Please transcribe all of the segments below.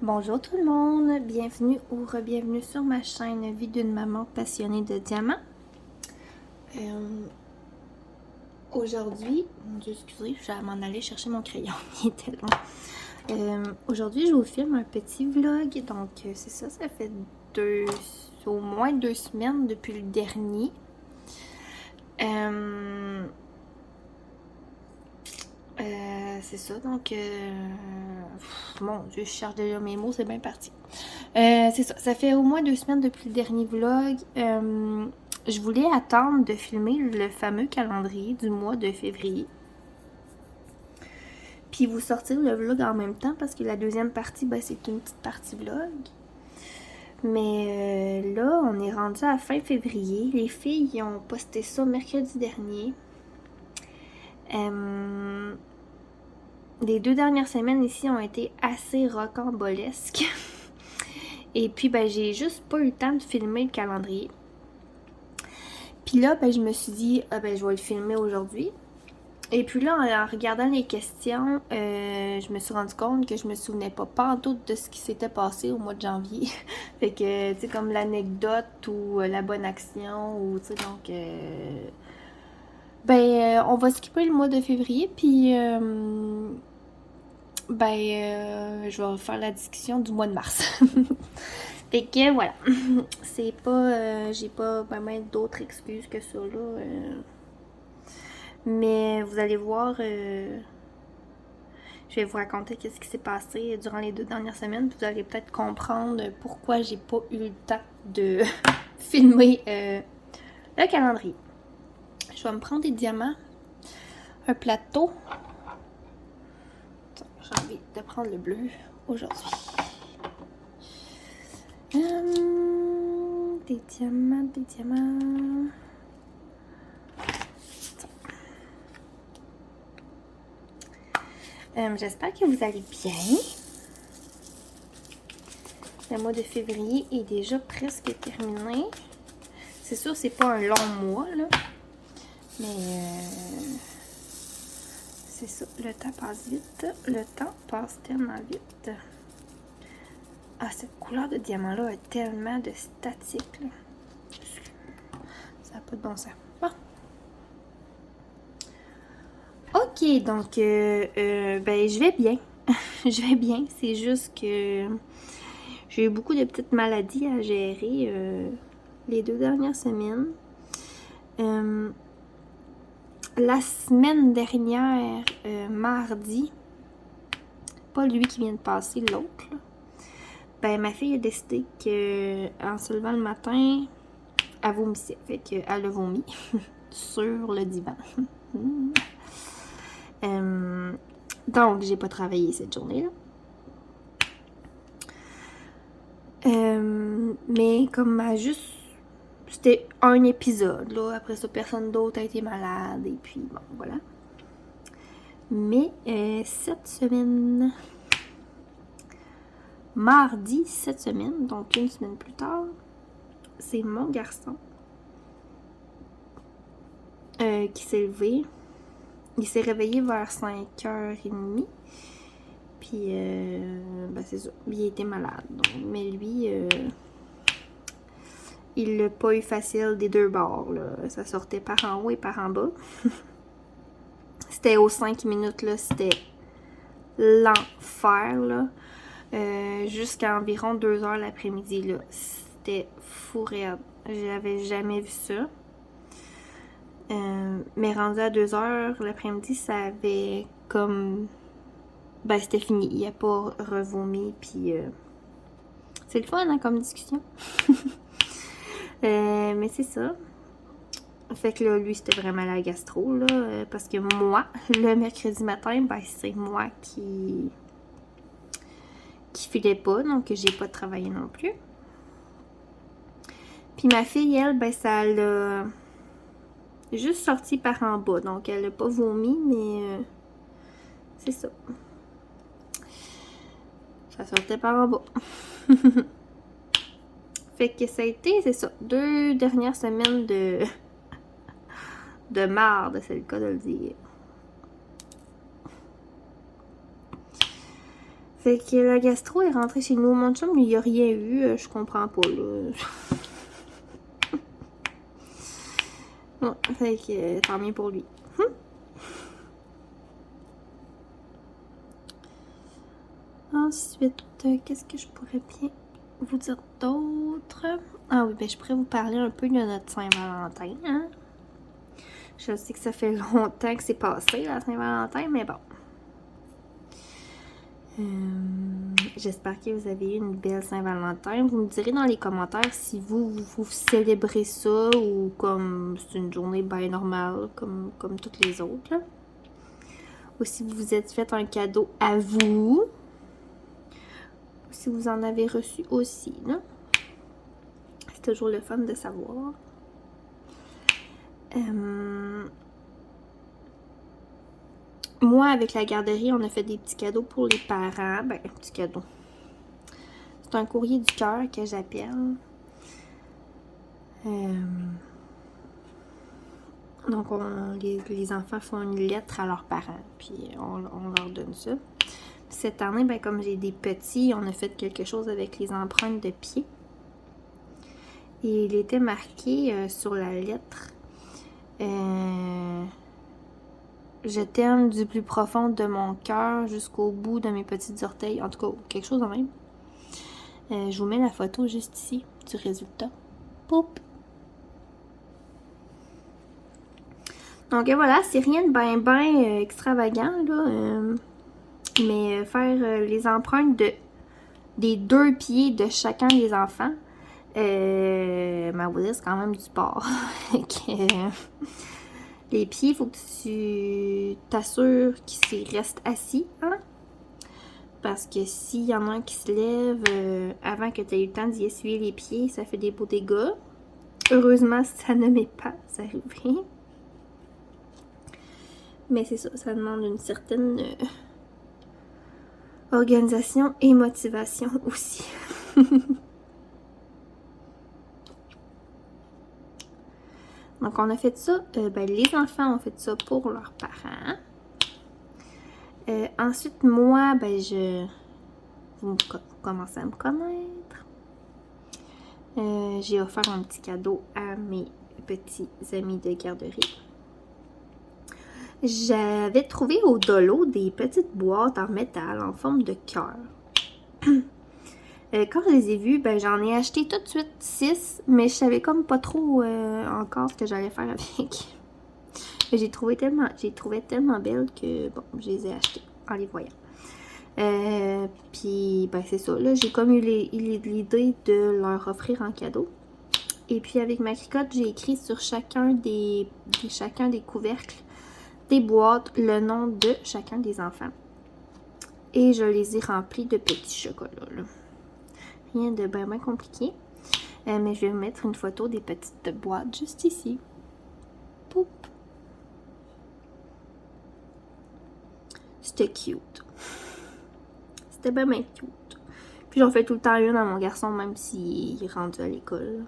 Bonjour tout le monde, bienvenue ou re-bienvenue sur ma chaîne Vie d'une maman passionnée de diamants. Aujourd'hui, mon Dieu, excusez, je vais m'en aller chercher mon crayon, il était long. Aujourd'hui, je vous filme un petit vlog, donc c'est ça, ça fait au moins 2 semaines depuis le dernier. C'est ça, donc mon Dieu, je cherche déjà mes mots, c'est bien parti. C'est ça, ça fait au moins 2 semaines depuis le dernier vlog. Je voulais attendre de filmer le fameux calendrier du mois de février. Puis vous sortir le vlog en même temps parce que la deuxième partie, ben, c'est une petite partie vlog. Mais là, on est rendu à fin février. Les filles ils ont posté ça mercredi dernier. Les 2 dernières semaines ici ont été assez rocambolesques. Et puis, ben, j'ai juste pas eu le temps de filmer le calendrier. Puis là, ben, je me suis dit, ben, je vais le filmer aujourd'hui. Et puis là, en regardant les questions, je me suis rendu compte que je me souvenais pas pantoute de ce qui s'était passé au mois de janvier. Fait que, tu sais, comme l'anecdote ou la bonne action, ou tu sais, donc... on va skipper le mois de février, puis... je vais faire la discussion du mois de mars. Fait que, voilà. C'est pas... j'ai pas vraiment d'autres excuses que ça, là. Mais vous allez voir, je vais vous raconter qu'est-ce qui s'est passé durant les 2 dernières semaines. Puis vous allez peut-être comprendre pourquoi j'ai pas eu le temps de filmer le calendrier. Je vais me prendre des diamants, un plateau. J'ai envie de prendre le bleu aujourd'hui. Des diamants, des diamants. J'espère que vous allez bien. Le mois de février est déjà presque terminé. C'est sûr, c'est pas un long mois, là. Mais c'est ça, le temps passe vite. Le temps passe tellement vite. Ah, cette couleur de diamant-là a tellement de statique, là. Ça n'a pas de bon sens. Bon. Ok, donc, ben, je vais bien. Je vais bien. C'est juste que j'ai eu beaucoup de petites maladies à gérer les 2 dernières semaines. La semaine dernière, mardi, pas lui qui vient de passer, l'autre, là, ben ma fille a décidé qu'en se levant le matin, elle vomissait. Fait qu'elle a vomi sur le divan. Donc, j'ai pas travaillé cette journée-là. Mais comme juste... C'était un épisode, là. Après ça, personne d'autre a été malade. Et puis, bon, voilà. Mais cette semaine... Mardi, cette semaine, donc 1 semaine plus tard, c'est mon garçon qui s'est levé. Il s'est réveillé vers 5h30. Puis, ben c'est ça. Il était malade. Donc, mais lui, il l'a pas eu facile des 2 bords, là. Ça sortait par en haut et par en bas. C'était aux 5 minutes, là. C'était l'enfer, là. Jusqu'à environ 2h l'après-midi, là. C'était fou raide. J'avais jamais vu ça. Mais rendu à 2h l'après-midi, ça avait comme... Ben, c'était fini. Il a pas revomi, puis... C'est le fun, hein, comme discussion. Mais c'est ça. Fait que là, lui, c'était vraiment la gastro, là. Parce que moi, le mercredi matin, ben, c'est moi qui filait pas. Donc, j'ai pas travaillé non plus. Puis ma fille, elle, ben, ça l'a juste sorti par en bas. Donc, elle a pas vomi, mais c'est ça. Ça sortait par en bas. Fait que ça a été, c'est ça, 2 dernières semaines de marde, c'est le cas de le dire. Fait que la gastro est rentrée chez nous. Mon chum, il n'y a rien eu. Je comprends pas, là. Bon, fait que tant mieux pour lui. Ensuite, qu'est-ce que je pourrais bien vous dire d'autre? Ah oui, ben je pourrais vous parler un peu de notre Saint-Valentin, hein? Je sais que ça fait longtemps que c'est passé, la Saint-Valentin, mais bon. J'espère que vous avez eu une belle Saint-Valentin. Vous me direz dans les commentaires si vous célébrez ça ou comme c'est une journée bien normale, comme toutes les autres, là. Ou si vous vous êtes fait un cadeau à vous. Ou si vous en avez reçu aussi, là. C'est toujours le fun de savoir. Moi, avec la garderie, on a fait des petits cadeaux pour les parents. Ben, un petit cadeau. C'est un courrier du cœur que j'appelle. Donc, les enfants font une lettre à leurs parents, puis on leur donne ça. Cette année, ben, comme j'ai des petits, on a fait quelque chose avec les empreintes de pieds. Et il était marqué sur la lettre je t'aime du plus profond de mon cœur jusqu'au bout de mes petits orteils. En tout cas, quelque chose de même. Je vous mets la photo juste ici du résultat. Poup! Donc voilà, c'est rien de ben extravagant, là. Mais faire les empreintes des 2 pieds de chacun des enfants, ma vous dire, c'est quand même du sport. Les pieds, il faut que tu t'assures qu'ils restent assis, hein? Parce que s'il y en a un qui se lève avant que tu aies eu le temps d'y essuyer les pieds, ça fait des beaux dégâts. Heureusement, ça ne m'est pas arrivé. Mais c'est ça, ça demande une certaine organisation et motivation aussi. Donc, on a fait ça. Ben, les enfants ont fait ça pour leurs parents. Ensuite, moi, ben, vous commencez à me connaître. J'ai offert un petit cadeau à mes petits amis de garderie. J'avais trouvé au Dolo des petites boîtes en métal en forme de cœur. Quand je les ai vues, ben, j'en ai acheté tout de suite 6, mais je savais comme pas trop encore ce que j'allais faire avec. J'ai trouvé tellement belles que bon, je les ai achetées en les voyant. Puis ben c'est ça, là j'ai comme eu l'idée de leur offrir en cadeau. Et puis avec ma cricotte, j'ai écrit sur chacun des couvercles des boîtes le nom de chacun des enfants. Et je les ai remplis de petits chocolats, là. Rien de bien compliqué. Mais je vais mettre une photo des petites boîtes juste ici. Poup! C'était cute. C'était bien cute. Puis j'en fais tout le temps une à mon garçon, même s'il est rendu à l'école.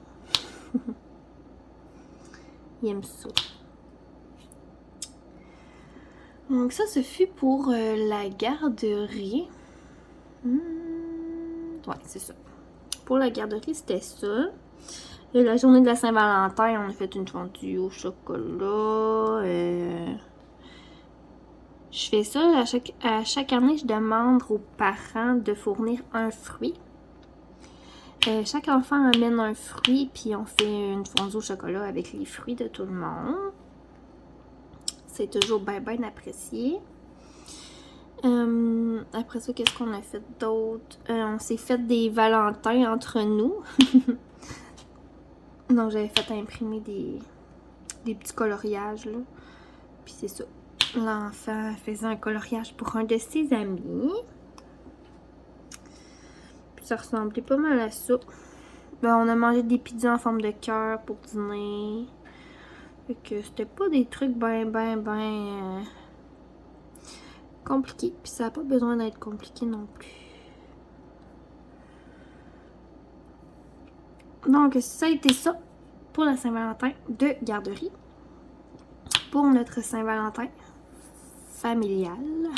Il aime ça. Donc ça, ce fut pour la garderie. Ouais, c'est ça. Pour la garderie, c'était ça. Et la journée de la Saint-Valentin, on a fait une fondue au chocolat. Je fais ça à chaque année, je demande aux parents de fournir un fruit. Chaque enfant amène un fruit, puis on fait une fondue au chocolat avec les fruits de tout le monde. C'est toujours bien apprécié. Après ça, qu'est-ce qu'on a fait d'autre? On s'est fait des valentins entre nous. Donc, j'avais fait imprimer des petits coloriages, là. Puis c'est ça. L'enfant faisait un coloriage pour un de ses amis. Puis ça ressemblait pas mal à ça. Ben, on a mangé des pizzas en forme de cœur pour dîner. Fait que c'était pas des trucs ben compliqués. Puis ça n'a pas besoin d'être compliqué non plus. Donc ça a été ça pour la Saint-Valentin de garderie. Pour notre Saint-Valentin familial.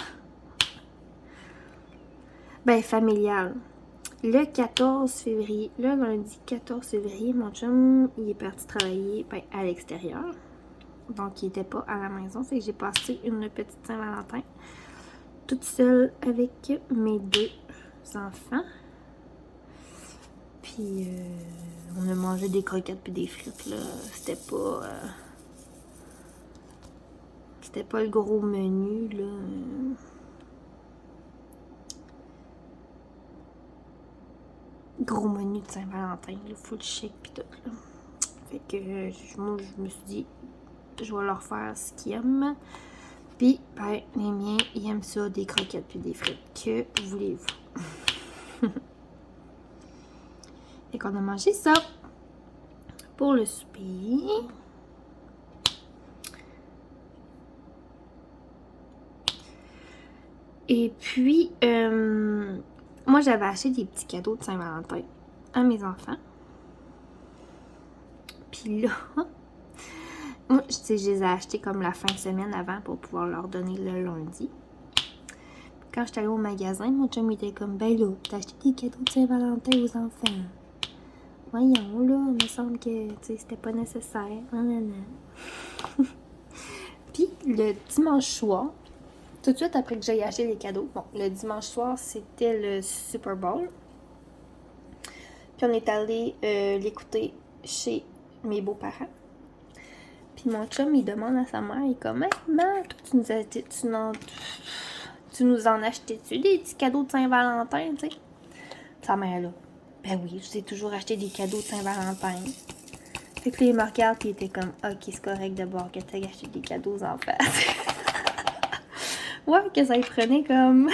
Ben, familial. Le 14 février, le lundi 14 février, mon chum, il est parti travailler à l'extérieur. Donc, il n'était pas à la maison. Fait que j'ai passé une petite Saint-Valentin toute seule avec mes 2 enfants. Puis, on a mangé des croquettes puis des frites, là. C'était pas le gros menu, là. Gros menu de Saint-Valentin, là. Full shake pis tout, là. Fait que, moi, je me suis dit, je vais leur faire ce qu'ils aiment. Puis, ben, les miens, ils aiment ça, des croquettes puis des frites. Que voulez-vous? Fait qu'on a mangé ça pour le souper. Et puis, moi, j'avais acheté des petits cadeaux de Saint-Valentin à mes enfants. Puis là, moi, tu sais, je les ai achetés comme la fin de semaine avant pour pouvoir leur donner le lundi. Quand j'étais allée au magasin, mon chum était comme, ben là, t'as acheté des cadeaux de Saint-Valentin aux enfants. Voyons, là, il me semble que, tu sais, c'était pas nécessaire. Non. Puis, le dimanche soir, tout de suite après que j'ai acheté les cadeaux, bon, le dimanche soir, c'était le Super Bowl. Puis, on est allé l'écouter chez mes beaux-parents. Puis, mon chum, il demande à sa mère, il est comme, hey, maman, toi, tu nous en achetais-tu des petits cadeaux de Saint-Valentin, tu sais? Sa mère, là, ben oui, je t'ai toujours acheté des cadeaux de Saint-Valentin. Fait que là, il me regarde et il était comme, ok, c'est correct d'abord que t'aies acheté des cadeaux aux enfants. Ouais, que ça y prenait comme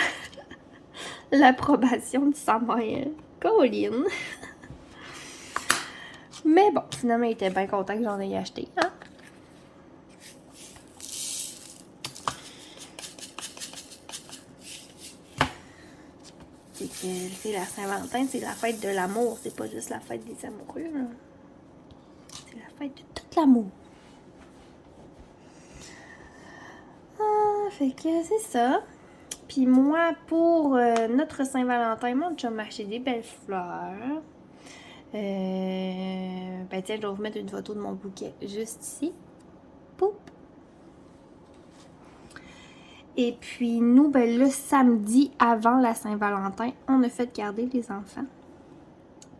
l'approbation de sa mère. Colline. Mais bon, finalement, il était bien content que j'en ai acheté, hein? C'est que la Saint-Valentin, c'est la fête de l'amour. C'est pas juste la fête des amoureux, là. C'est la fête de tout l'amour. Ah, fait que c'est ça. Puis moi, pour notre Saint-Valentin, moi, je vais acheté des belles fleurs. Ben tiens, je vais vous mettre une photo de mon bouquet juste ici. Poup! Et puis nous, ben le samedi avant la Saint-Valentin, on a fait garder les enfants.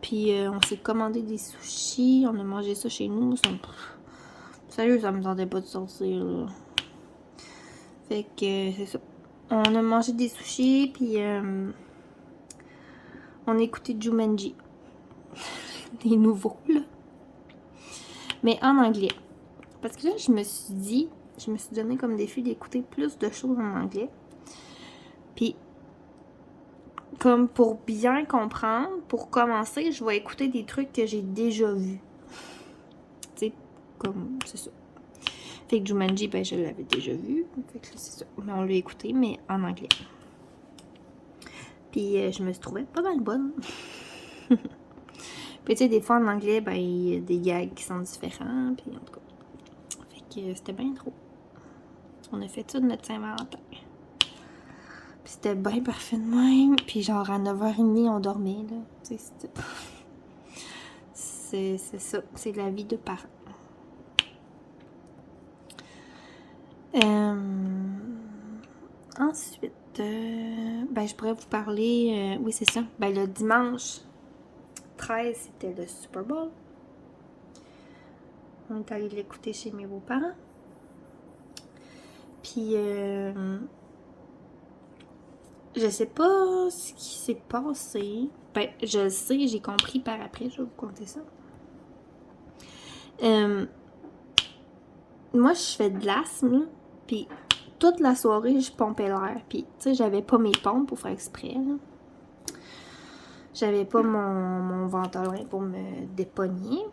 Puis on s'est commandé des sushis, on a mangé ça chez nous. Sérieux, ça me tentait pas de sortir, là. Fait que c'est ça. On a mangé des sushis, puis on a écouté Jumanji. Des nouveaux, là. Mais en anglais. Parce que là, je me suis donné comme défi d'écouter plus de choses en anglais. Puis, comme pour bien comprendre, pour commencer, je vais écouter des trucs que j'ai déjà vus. Tu sais, comme, c'est ça. Fait que Jumanji, ben, je l'avais déjà vu. Fait que c'est ça. Mais on l'a écouté, mais en anglais. Puis, je me suis trouvée pas mal bonne. Puis, tu sais, des fois, en anglais, ben, il y a des gags qui sont différents. Puis, en tout cas. Fait que c'était bien trop. On a fait ça de notre Saint-Valentin. Puis c'était bien parfait de même. Puis genre à 9h30, on dormait, là. C'est ça. C'est la vie de parents. Ensuite, ben je pourrais vous parler... oui, c'est ça. Ben le dimanche 13, c'était le Super Bowl. On est allé l'écouter chez mes beaux-parents. Puis... je sais pas ce qui s'est passé. Ben, je le sais, j'ai compris par après, je vais vous conter ça. Moi, je fais de l'asthme, puis toute la soirée, je pompais l'air. Puis, tu sais, j'avais pas mes pompes pour faire exprès, là. J'avais pas mon ventolin pour me dépogner.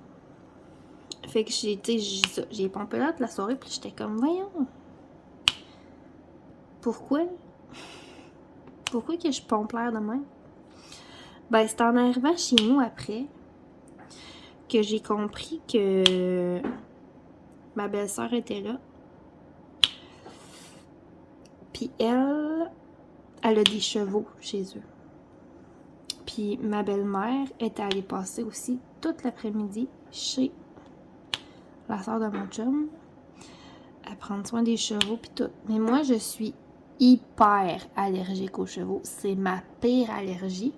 Fait que j'ai pompé l'air toute la soirée, puis j'étais comme, voyons. Pourquoi? Pourquoi que je pompe l'air de même? Ben, c'est en arrivant chez nous après que j'ai compris que ma belle-sœur était là. Puis elle a des chevaux chez eux. Puis ma belle-mère était allée passer aussi toute l'après-midi chez la sœur de mon chum à prendre soin des chevaux puis tout. Mais moi, je suis hyper allergique aux chevaux. C'est ma pire allergie.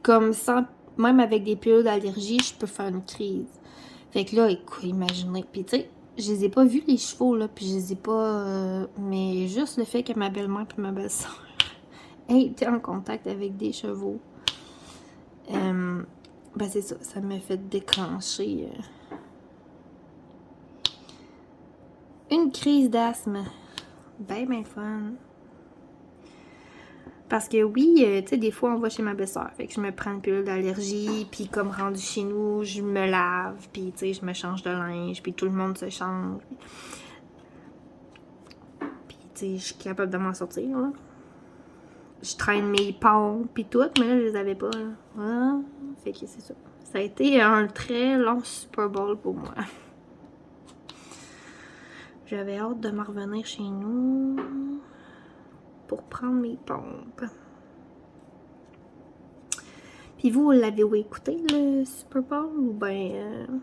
Comme ça, même avec des pilules d'allergie, je peux faire une crise. Fait que là, écoute, imaginez. Puis tu sais, je les ai pas vus les chevaux, là, puis je les ai pas... mais juste le fait que ma belle-mère puis ma belle-sœur aient été en contact avec des chevaux, ben c'est ça, ça m'a fait déclencher une crise d'asthme. Ben fun. Parce que oui, tu sais, des fois, on va chez ma belle-sœur. Fait que je me prends une pilule d'allergie, puis comme rendu chez nous, je me lave, puis tu sais, je me change de linge, puis tout le monde se change. Puis tu sais, je suis capable de m'en sortir, là. Je traîne mes pompes, puis tout, mais là, je les avais pas, là. Ah, fait que c'est ça. Ça a été un très long Super Bowl pour moi. J'avais hâte de me revenir chez nous pour prendre mes pompes. Puis vous l'avez écouté, le Super Bowl? Ou ben...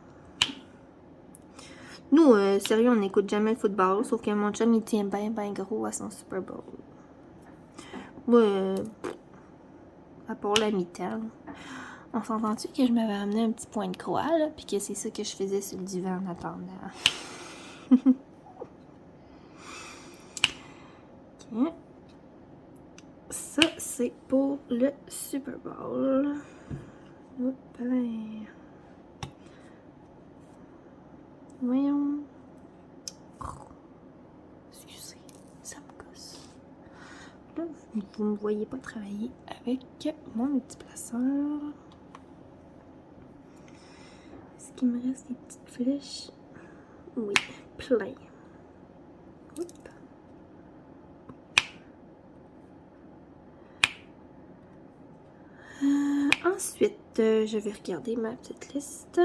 Nous, sérieux, on n'écoute jamais le football, sauf que mon chum, il tient ben gros à son Super Bowl. Moi, à part la mi-temps, on s'entend-tu que je m'avais amené un petit point de croix, là, puis que c'est ça que je faisais sur le divan en attendant. Ok. Ça, c'est pour le Super Bowl. Hop là. Voyons. Excusez, ça me gosse. Là, vous ne me voyez pas travailler avec mon multiplaceur. Est-ce qu'il me reste des petites flèches? Oui, plein. Hop. Ensuite, je vais regarder ma petite liste.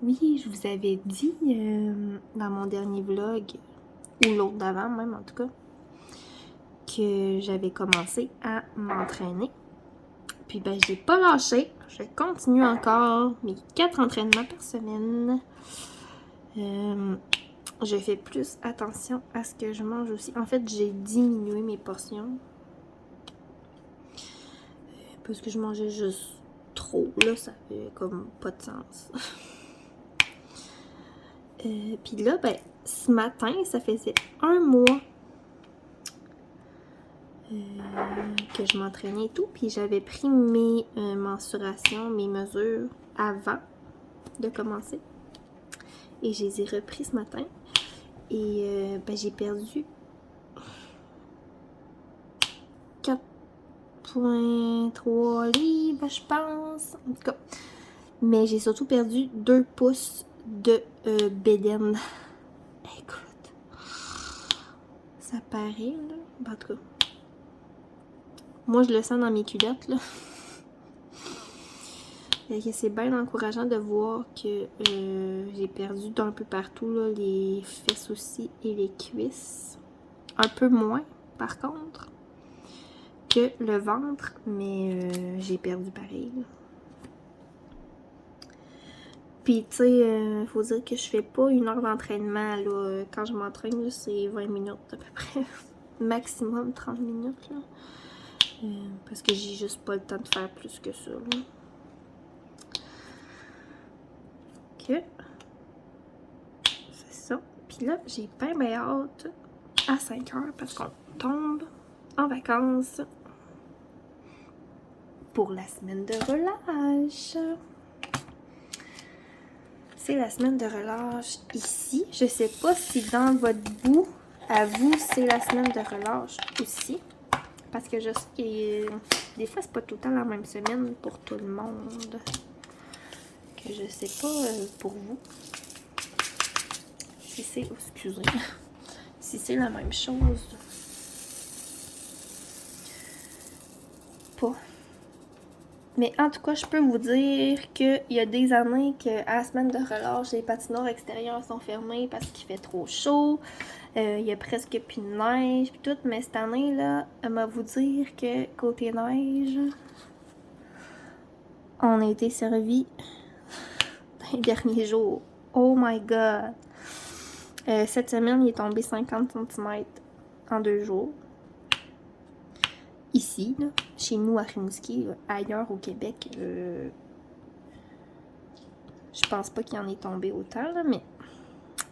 Oui, je vous avais dit dans mon dernier vlog, ou l'autre d'avant même en tout cas, que j'avais commencé à m'entraîner. Puis ben, j'ai pas lâché. Je continue encore mes 4 entraînements par semaine. Je fais plus attention à ce que je mange aussi. En fait, j'ai diminué mes portions. Parce que je mangeais juste trop. Là, ça fait comme pas de sens. Puis là, ben, ce matin, ça faisait 1 mois que je m'entraînais et tout. Puis j'avais pris mes mensurations, mes mesures avant de commencer. Et je les ai repris ce matin. Et ben, j'ai perdu 4,3 livres, je pense. En tout cas. Mais j'ai surtout perdu 2 pouces de bédaine. Écoute. Ça paraît, là. En tout cas. Moi, je le sens dans mes culottes, là. C'est bien encourageant de voir que j'ai perdu d'un peu partout, là, les fesses aussi et les cuisses. Un peu moins, par contre, que le ventre, mais j'ai perdu pareil. Là. Puis, tu sais, faut dire que je fais pas 1 heure d'entraînement, là. Quand je m'entraîne, c'est 20 minutes à peu près. Maximum 30 minutes, là. Parce que j'ai juste pas le temps de faire plus que ça, là. Ok. C'est ça. Puis là, j'ai bien hâte à 5 heures parce qu'on tombe en vacances pour la semaine de relâche. C'est la semaine de relâche ici. Je sais pas si dans votre bout, à vous, c'est la semaine de relâche aussi. Parce que je sais que des fois, c'est pas tout le temps la même semaine pour tout le monde. Que je sais pas pour vous. Si c'est... Oh, excusez. Si c'est la même chose. Pas. Mais en tout cas, je peux vous dire qu'il y a des années qu'à la semaine de relâche, les patinoires extérieures sont fermées parce qu'il fait trop chaud. Il y a presque plus de neige puis tout. Mais cette année-là, elle m'a vous dire que côté neige, on a été servi dans les derniers jours. Oh my god! Cette semaine, il est tombé 50 cm en 2 jours. Ici, là, chez nous à Rimouski, ailleurs au Québec, je pense pas qu'il en est tombé autant, là, mais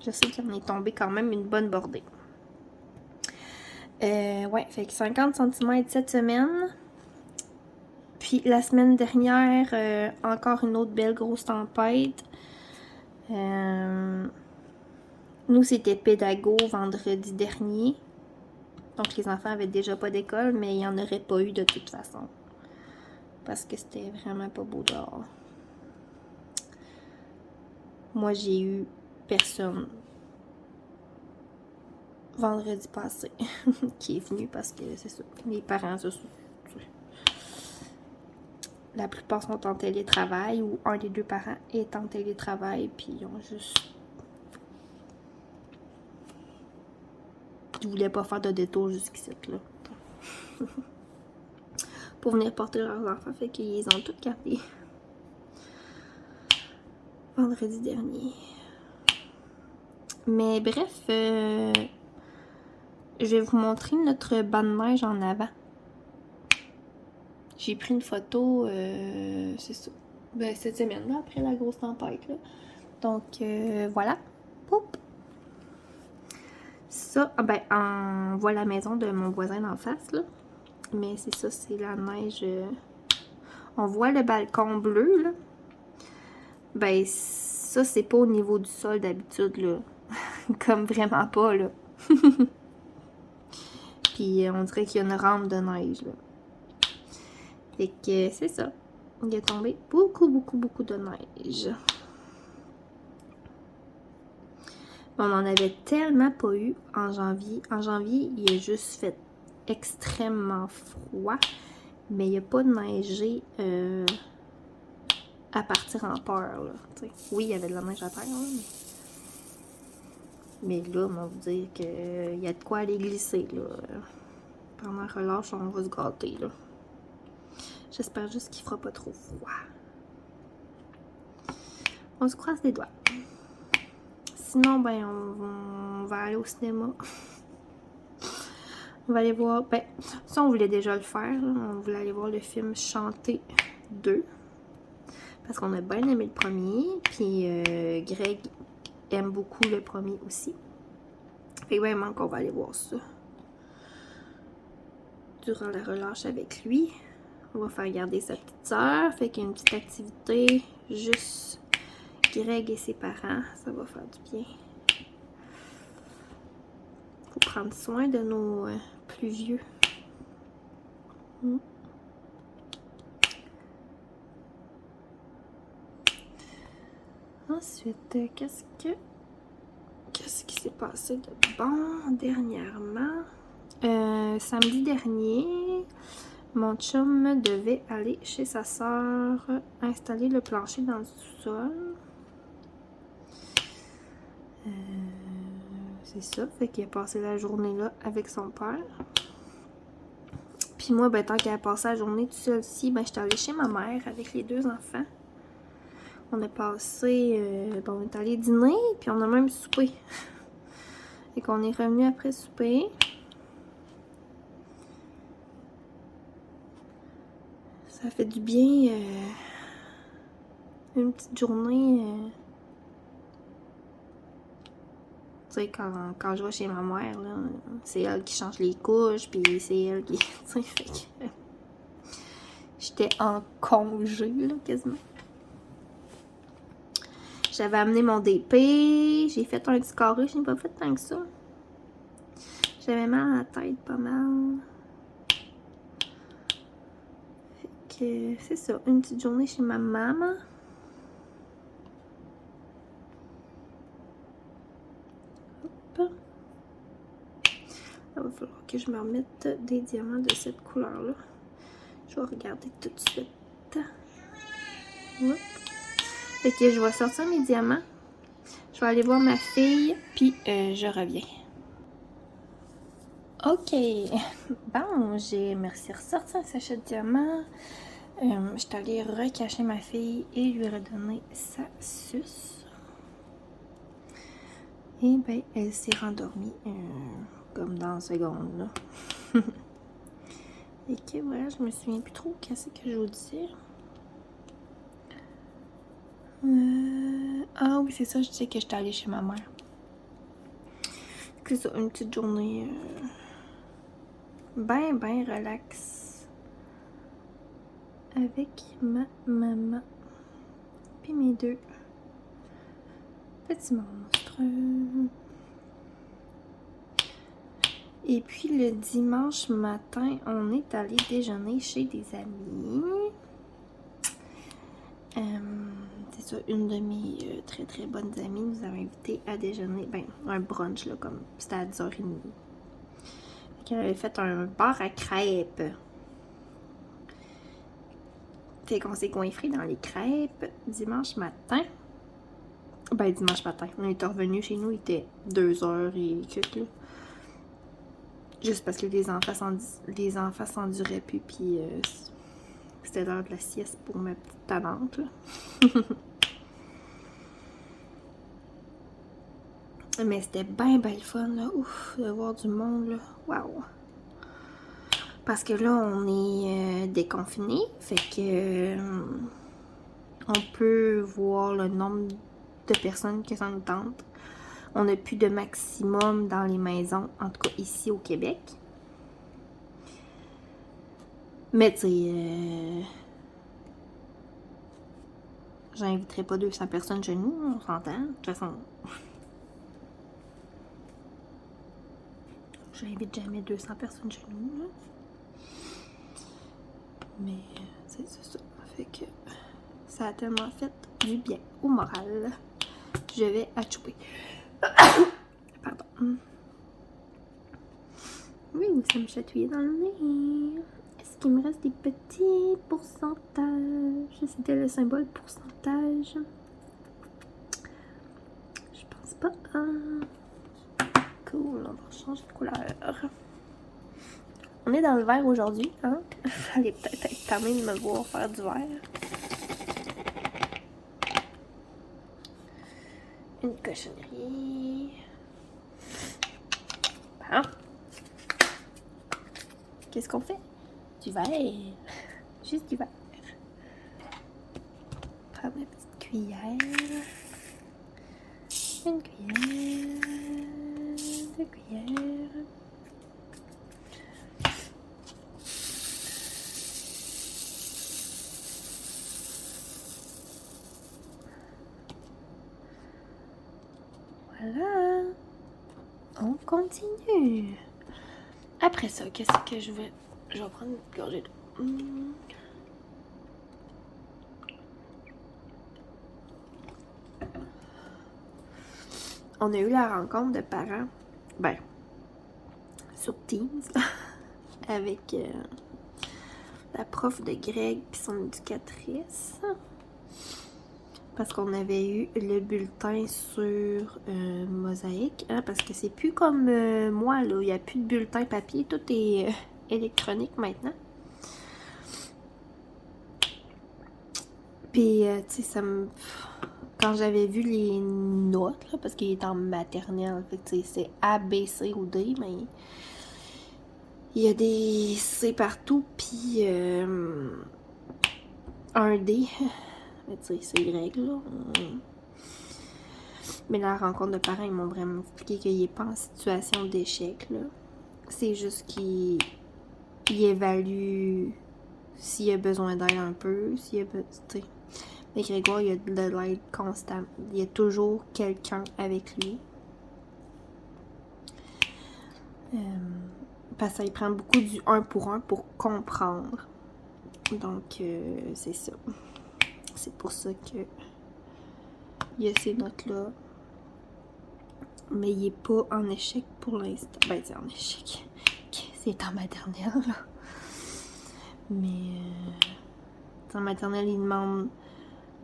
je sais qu'il en est tombé quand même une bonne bordée. Ouais, fait que 50 cm cette semaine. Puis la semaine dernière, encore une autre belle grosse tempête. Nous, c'était pédago vendredi dernier. Donc les enfants avaient déjà pas d'école, mais il n'y en aurait pas eu de toute façon. Parce que c'était vraiment pas beau dehors. Moi, j'ai eu personne vendredi passé qui est venu parce que c'est ça. Les parents, la plupart sont en télétravail ou un des deux parents est en télétravail, puis ils ont juste. Ils voulaient pas faire de détour jusqu'ici, là. Pour venir porter leurs enfants, fait qu'ils ont tous gardé vendredi dernier. Mais bref, je vais vous montrer notre banc de neige en avant. J'ai pris une photo, c'est ça, ben, cette semaine-là, après la grosse tempête, là. Donc, voilà. Poup! Ça, ben, on voit la maison de mon voisin d'en face, là. Mais c'est ça, c'est la neige. On voit le balcon bleu, là. Ben, ça, c'est pas au niveau du sol d'habitude, là. Comme vraiment pas, là. Puis, on dirait qu'il y a une rampe de neige, là. Fait que, c'est ça. Il est tombé beaucoup de neige. On en avait tellement pas eu en janvier. En janvier, il a juste fait extrêmement froid. Mais il n'y a pas de neigé à partir en peur. Là, oui, il y avait de la neige à terre. Là, mais là, on va vous dire qu'il y a de quoi aller glisser. Là. Pendant la relâche, on va se gâter. Là. J'espère juste qu'il fera pas trop froid. On se croise les doigts. Sinon, ben, on va aller au cinéma. On va aller voir. Ben, ça, on voulait déjà le faire. Là. On voulait aller voir le film Chanter 2. Parce qu'on a bien aimé le premier. Puis Greg aime beaucoup le premier aussi. Fait que vraiment qu'on va aller voir ça. Durant la relâche avec lui. On va faire garder sa petite soeur. Fait qu'il y a une petite activité. Juste Greg et ses parents. Ça va faire du bien. Faut prendre soin de nos plus vieux. Ensuite, qu'est-ce qui s'est passé de bon dernièrement? Samedi dernier, mon chum devait aller chez sa soeur installer le plancher dans le sous-sol. C'est ça, fait qu'il a passé la journée là avec son père. Puis moi, ben, tant qu'il a passé la journée tout seul ici, ben, j'étais allée chez ma mère avec les deux enfants. On a passé, on est allé dîner, puis on a même soupé. Fait qu'on est revenu après souper. Ça fait du bien, une petite journée. Tu sais, quand je vais chez ma mère, là, c'est elle qui change les couches, puis c'est elle qui... Tu sais, fait que... J'étais en congé, là, quasiment. J'avais amené mon DP, j'ai fait un petit carré, je n'ai pas fait tant que ça. J'avais mal à la tête, pas mal. Fait que c'est ça, une petite journée chez ma maman. Hop. Il va falloir que je me remette des diamants de cette couleur-là. Je vais regarder tout de suite. Oups. Fait que je vais sortir mes diamants. Je vais aller voir ma fille, puis je reviens. Ok. Bon, j'ai merci ressorti un sachet de diamants. Je suis allée recacher ma fille et lui redonner sa suce. Et ben, elle s'est rendormie comme dans une seconde, là. Et que voilà, je me souviens plus trop qu'est-ce que je vous disais. Ah oui, c'est ça, je disais que j'étais allée chez ma mère. C'est ça, une petite journée ben relax avec ma maman. Puis mes deux petits monstres. Et puis le dimanche matin, on est allé déjeuner chez des amis. C'est ça, une de mes très très bonnes amies nous avait invité à déjeuner, ben un brunch là, comme c'était à 10h30. Elle avait fait un bar à crêpes. Fait qu'on s'est coiffré dans les crêpes dimanche matin. Ben dimanche matin, on est revenu chez nous, il était 2h et quelques là. Juste parce que les enfants s'enduraient plus, puis c'était l'heure de la sieste pour ma petite tannante, là. Mais c'était bien le fun, là. Ouf, de voir du monde, là. Waouh! Parce que là, on est déconfiné, fait que on peut voir le nombre de personnes que ça nous tente. On n'a plus de maximum dans les maisons, en tout cas ici au Québec. Mais tu sais, j'inviterai pas 200 personnes chez nous, on s'entend. De toute façon, j'invite jamais 200 personnes chez nous, là. Mais c'est ça. Fait que ça a tellement fait du bien au moral. Je vais achouer. Pardon. Oui, ça me chatouillait dans le nez. Est-ce qu'il me reste des petits pourcentages? C'était le symbole pourcentage. Je pense pas. Cool, on va changer de couleur. On est dans le vert aujourd'hui, hein? Fallait peut-être être tanné de me voir faire du vert. Une cochonnerie. Bon. Qu'est-ce qu'on fait? Du vert. Juste du vert. Prends ma petite cuillère. Une cuillère. 2 cuillères. Voilà. On continue. Après ça, qu'est-ce que je vais... Je vais prendre une gorgée d'eau. On a eu la rencontre de parents, ben, sur Teams, avec la prof de grec puis son éducatrice. Parce qu'on avait eu le bulletin sur Mosaïque, hein, parce que c'est plus comme moi, là, il n'y a plus de bulletin papier, tout est électronique maintenant. Puis, tu sais, ça me... Quand j'avais vu les notes, là, parce qu'il est en maternelle, fait que, tu sais, c'est A, B, C ou D, mais il y a des C partout, puis un D. Mais tu sais, c'est Y, là. Mais la rencontre de parents, ils m'ont vraiment expliqué qu'il n'est pas en situation d'échec, là. C'est juste qu'il évalue s'il y a besoin d'aide un peu, s'il y a besoin, tu sais. Mais Grégoire, il y a de l'aide constante. Il y a toujours quelqu'un avec lui. Parce que ça, il prend beaucoup du 1 pour 1 pour comprendre. Donc, c'est ça. C'est pour ça que il y a ces notes-là. Mais il n'est pas en échec pour l'instant. Ben, c'est en échec. C'est en maternelle, là. Mais En maternelle, ils demandent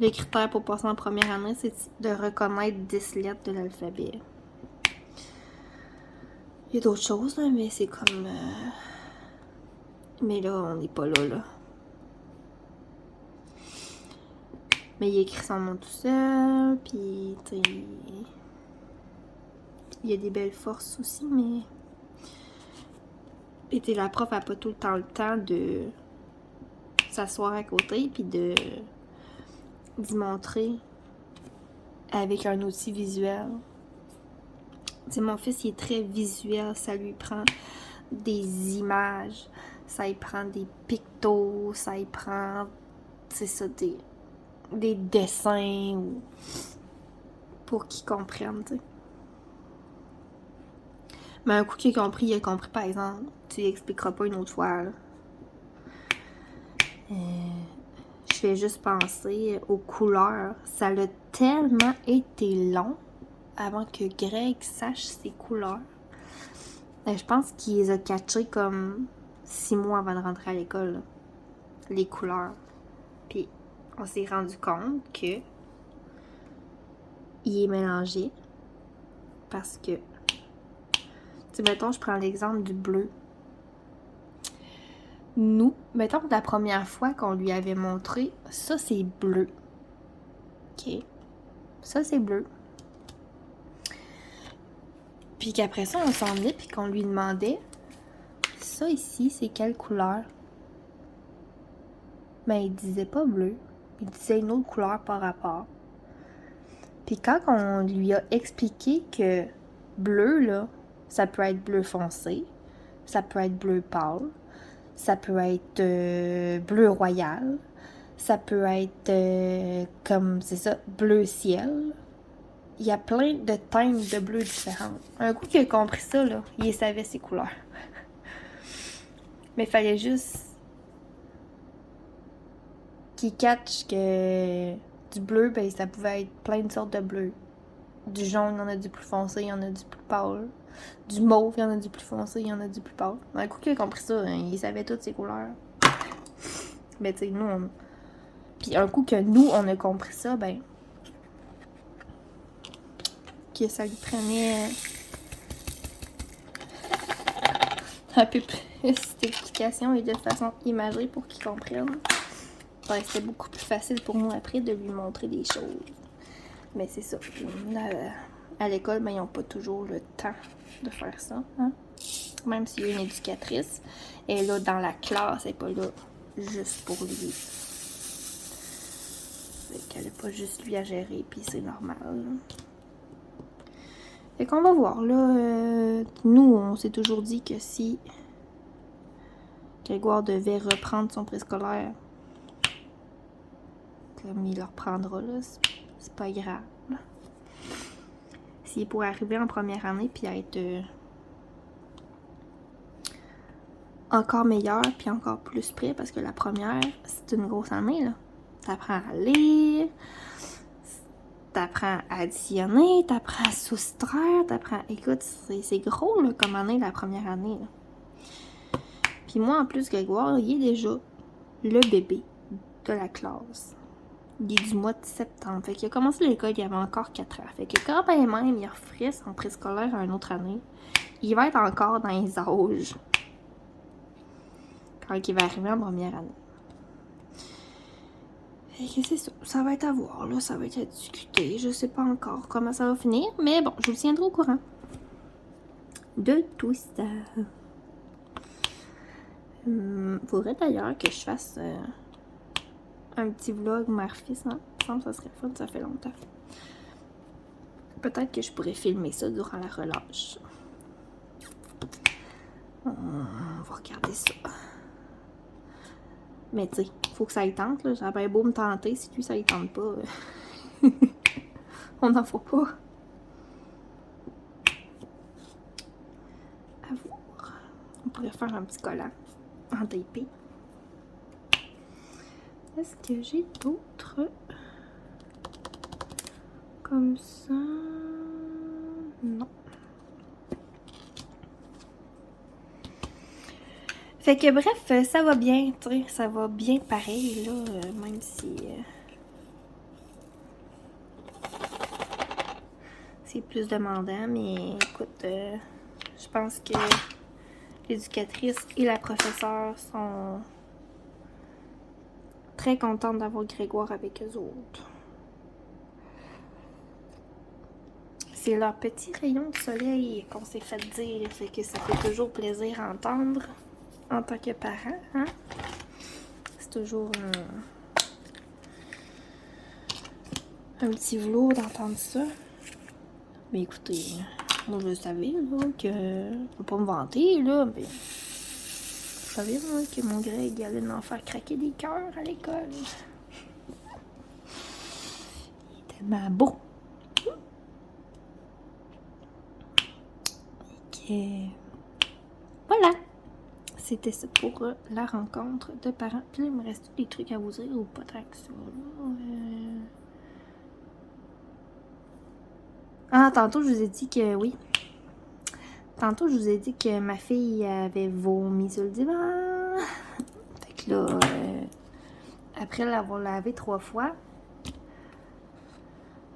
le critère pour passer en première année, c'est de reconnaître 10 lettres de l'alphabet. Il y a d'autres choses, là, mais c'est comme... Mais là, on n'est pas là. Mais il écrit son nom tout seul, puis tu sais... Il y a des belles forces aussi, mais... Et tu sais, la prof a pas tout le temps de s'asseoir à côté, puis d'y montrer avec un outil visuel. Tu sais, mon fils, il est très visuel, ça lui prend des images, ça y prend des pictos, ça y prend, c'est ça, des dessins pour qu'il comprenne, tu sais. Mais un coup qu'il a compris, il a compris, par exemple. Tu lui expliqueras pas une autre fois, là. Je fais juste penser aux couleurs. Ça a tellement été long avant que Greg sache ses couleurs. Je pense qu'il les a catchées comme 6 mois avant de rentrer à l'école, là. Les couleurs. Puis on s'est rendu compte que il est mélangé parce que, tu sais, mettons, je prends l'exemple du bleu. Nous, mettons que la première fois qu'on lui avait montré, ça c'est bleu. OK? Ça c'est bleu. Puis qu'après ça, on s'en venait puis qu'on lui demandait, ça ici, c'est quelle couleur? Ben, il disait pas bleu. Il disait une autre couleur par rapport. Puis quand on lui a expliqué que bleu, là, ça peut être bleu foncé, ça peut être bleu pâle, ça peut être bleu royal, ça peut être comme, c'est ça, bleu ciel. Il y a plein de teintes de bleu différentes. Un coup qu'il a compris ça, là, il savait ses couleurs. Mais il fallait juste qu'il catch que du bleu, ben ça pouvait être plein de sortes de bleu. Du jaune, il y en a du plus foncé, il y en a du plus pâle. Du mauve, il y en a du plus foncé, il y en a du plus pâle. Un coup qu'il a compris ça, hein, il savait toutes ses couleurs. Mais tu sais, nous, on... Puis un coup que nous, on a compris ça, ben... que ça lui prenait un peu plus d'explication et de façon imagée pour qu'il comprenne. Ben, c'était beaucoup plus facile pour nous après de lui montrer des choses. Mais c'est ça. À l'école, ben, ils n'ont pas toujours le temps de faire ça. Hein? Même s'il y a une éducatrice, elle est là dans la classe, elle n'est pas là juste pour lui. Fait qu'elle n'a pas juste lui à gérer, puis c'est normal. Fait qu'on va voir, là. Nous, on s'est toujours dit que si Grégoire devait reprendre son préscolaire, comme il le reprendra, là, c'est pas grave. S'il pourrait arriver en première année puis être encore meilleur puis encore plus près, parce que la première, c'est une grosse année, là. T'apprends à lire, t'apprends à additionner, t'apprends à soustraire, t'apprends... Écoute, c'est gros, là, comme année, la première année, là. Puis moi, en plus, Grégoire, il est déjà le bébé de la classe. Il est du mois de septembre. Fait qu'il a commencé l'école, il y avait encore 4 ans. Fait que quand même il referait son préscolaire à une autre année, il va être encore dans les âges quand il va arriver en première année. Fait que c'est ça. Ça va être à voir, là. Ça va être à discuter. Je sais pas encore comment ça va finir, mais bon, je vous tiendrai au courant de tout ça. Faudrait d'ailleurs que je fasse un petit vlog mère-fils, hein. Il me semble que ça serait fun, ça fait longtemps. Peut-être que je pourrais filmer ça durant la relâche. On va regarder ça. Mais tu sais, faut que ça y tente, là. J'avais beau me tenter, si lui ça y tente pas, on n'en faut pas. À voir. On pourrait faire un petit collant en tapé. Est-ce que j'ai d'autres comme ça? Non. Fait que bref, ça va bien, tu sais, ça va bien pareil, là, même si c'est plus demandant, mais écoute, je pense que l'éducatrice et la professeure sont très contentes d'avoir Grégoire avec eux autres. C'est leur petit rayon de soleil qu'on s'est fait dire, fait que ça fait toujours plaisir à entendre en tant que parent, hein? C'est toujours un petit velours d'entendre ça. Mais écoutez, moi je savais là, que je peux pas me vanter là, mais je savais là, que mon Greg allait m'en faire craquer des cœurs à l'école. Il est tellement beau. Et voilà. C'était ça pour la rencontre de parents. Puis là, il me reste des trucs à vous dire ou pas tant que ça. Ah, tantôt, je vous ai dit que oui. Tantôt, je vous ai dit que ma fille avait vomi sur le divan. Fait que là, après l'avoir lavé 3 fois,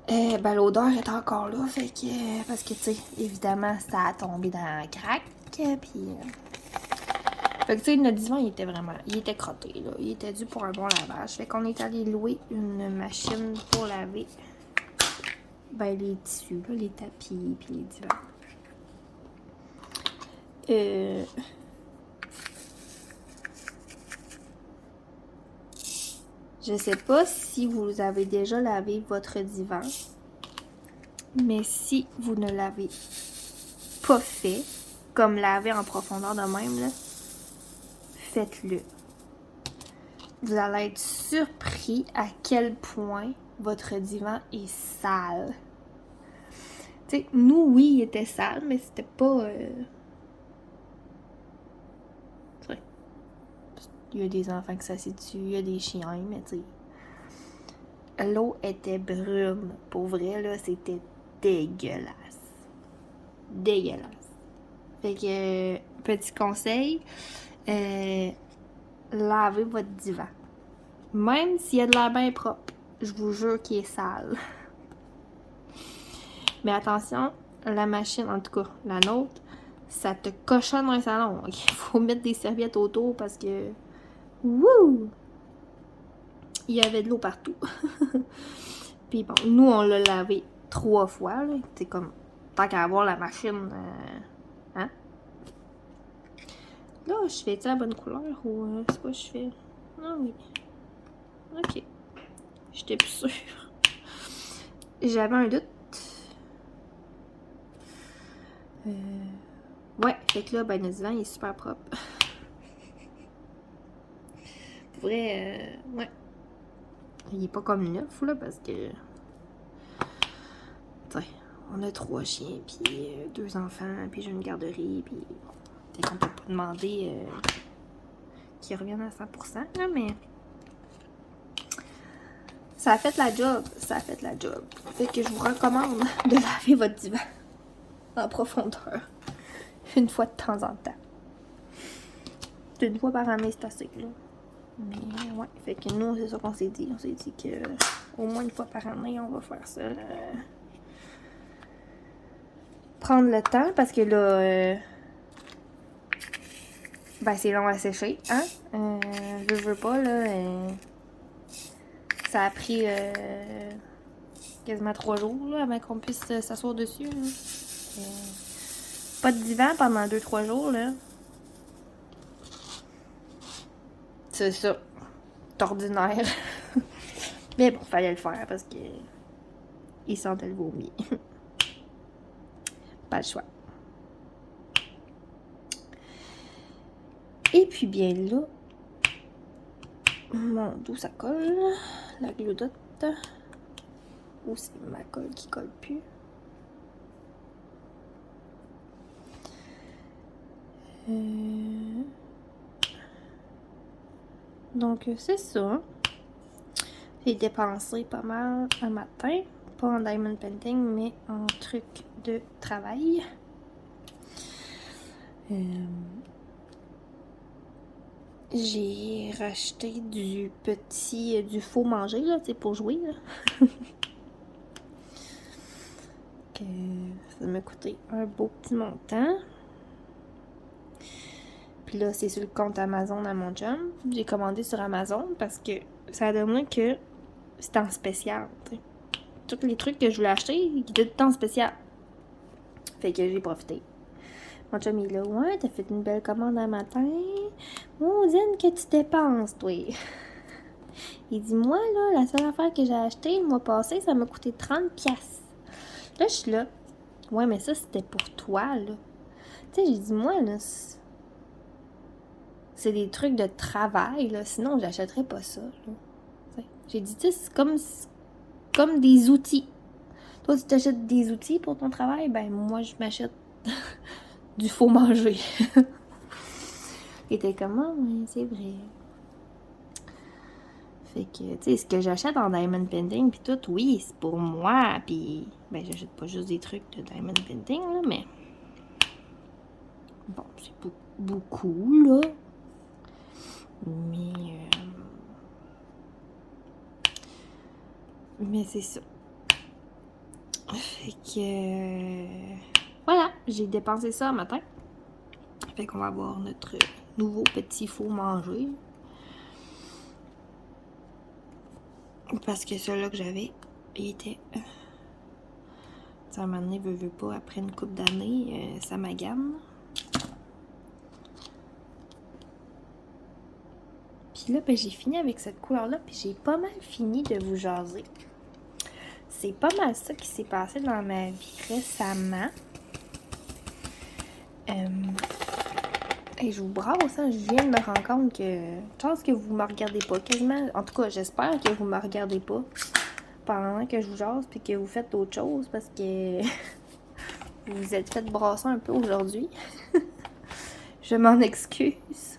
ben l'odeur est encore là. Fait que, parce que, tu sais, évidemment, ça a tombé dans la craque. Puis. Fait que, tu sais, notre divan, il était crotté, là. Il était dû pour un bon lavage. Fait qu'on est allé louer une machine pour laver, ben, les tissus, là, les tapis, puis les divans. Je sais pas si vous avez déjà lavé votre divan, mais si vous ne l'avez pas fait, comme laver en profondeur de même, là, faites-le. Vous allez être surpris à quel point votre divan est sale. Tu sais, nous, oui, il était sale, mais c'était pas... Il y a des enfants qui s'assiedent dessus, il y a des chiens, mais tu sais... L'eau était brune. Pour vrai, là, c'était dégueulasse. Dégueulasse. Fait que, petit conseil, lavez votre divan. Même s'il y a de l'air bien propre, je vous jure qu'il est sale. Mais attention, la machine, en tout cas, la nôtre, ça te cochonne dans le salon. Il faut mettre des serviettes autour parce que... Wouh! Il y avait de l'eau partout. Puis bon, nous, on l'a lavé 3 fois. C'est comme, tant qu'à avoir la machine... hein? Là, je fais-tu la bonne couleur ou c'est quoi je fais? Ah oui. Ok. J'étais plus sûre. J'avais un doute. Ouais, fait que là, ben, le divan, il est super propre. Pour vrai, ouais. Il est pas comme neuf, là, parce que... T'sais, on a 3 chiens, puis 2 enfants, puis j'ai une garderie, puis... Fait qu'on peut pas demander qu'ils reviennent à 100%, là, mais... Ça a fait la job, ça a fait la job. Fait que je vous recommande de laver votre divan en profondeur. Une fois de temps en temps. Une fois par année, c'est assez, là. Mais ouais, fait que nous, c'est ça qu'on s'est dit. On s'est dit que au moins une fois par année, on va faire ça. Prendre le temps, parce que là, ben c'est long à sécher, hein? Je veux pas, là. Ça a pris quasiment 3 jours, là, avant qu'on puisse s'asseoir dessus, là. Pas de divan pendant 2-3 jours, là. C'est ça. C'est ordinaire. Mais bon, fallait le faire parce que il sentait le vomi. Pas le choix. Et puis bien là, mon d'où ça colle, la gluodote. Ou c'est ma colle qui colle plus. Donc c'est ça. J'ai dépensé pas mal un matin. Pas en diamond painting, mais en truc de travail. j'ai racheté du faux manger, là, tu sais, pour jouer, là. Que ça m'a coûté un beau petit montant. Puis là, c'est sur le compte Amazon à mon chum. J'ai commandé sur Amazon parce que ça a donné que c'était en spécial, tu sais. Tous les trucs que je voulais acheter, ils étaient tout en spécial. Fait que j'ai profité. Mon chum, il est là, ouais, t'as fait une belle commande un matin. Maudine que tu dépenses, toi. Il dit, moi, là, la seule affaire que j'ai achetée le mois passé, ça m'a coûté 30$. Là, je suis là. Ouais, mais ça, c'était pour toi, là. Tu sais, j'ai dit, moi, là, c'est des trucs de travail, là. Sinon, j'achèterais pas ça, là. J'ai dit, tu sais, c'est comme des outils. Toi, si tu achètes des outils pour ton travail, ben moi, je m'achète du faux manger. Il était comme, ah, oui, c'est vrai. Fait que, tu sais, ce que j'achète en Diamond Painting, puis tout, oui, c'est pour moi. Puis, ben, j'achète pas juste des trucs de Diamond Painting, là, mais. Bon, c'est beaucoup, là. Mais c'est ça. Fait que. Voilà, j'ai dépensé ça un matin. Fait qu'on va avoir notre nouveau petit faux manger. Parce que celui-là que j'avais, il était. Ça, à un moment donné, veut pas, après une couple d'années, ça m'agane. Puis là, ben, j'ai fini avec cette couleur-là, puis j'ai pas mal fini de vous jaser. C'est pas mal ça qui s'est passé dans ma vie récemment. Et je vous brasse, hein, je viens de me rendre compte que... Je pense que vous me regardez pas quasiment. En tout cas, j'espère que vous me regardez pas pendant que je vous jase, puis que vous faites d'autres choses, parce que vous vous êtes fait brasser un peu aujourd'hui. Je m'en excuse.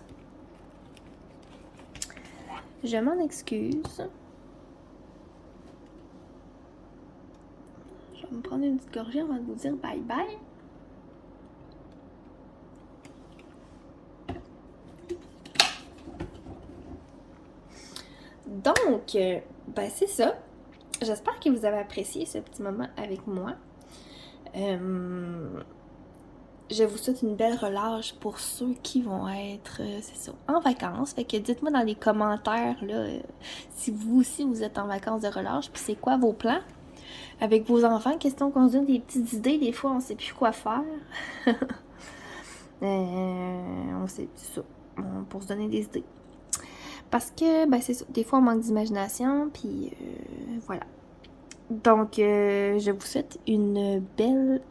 Je m'en excuse. Je vais me prendre une petite gorgée avant de vous dire bye bye. Donc, ben c'est ça. J'espère que vous avez apprécié ce petit moment avec moi. Je vous souhaite une belle relâche pour ceux qui vont être, c'est ça, en vacances. Fait que dites-moi dans les commentaires, là, si vous aussi vous êtes en vacances de relâche, puis c'est quoi vos plans avec vos enfants. Question qu'on se donne des petites idées. Des fois, on sait plus quoi faire. On sait, c'est ça, pour se donner des idées. Parce que, ben c'est ça, des fois on manque d'imagination, puis voilà. Donc, je vous souhaite une belle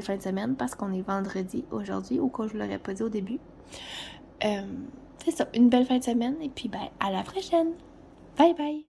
fin de semaine, parce qu'on est vendredi aujourd'hui, ou quoi je vous l'aurais pas dit au début. C'est ça, une belle fin de semaine, et puis ben à la prochaine. Bye bye!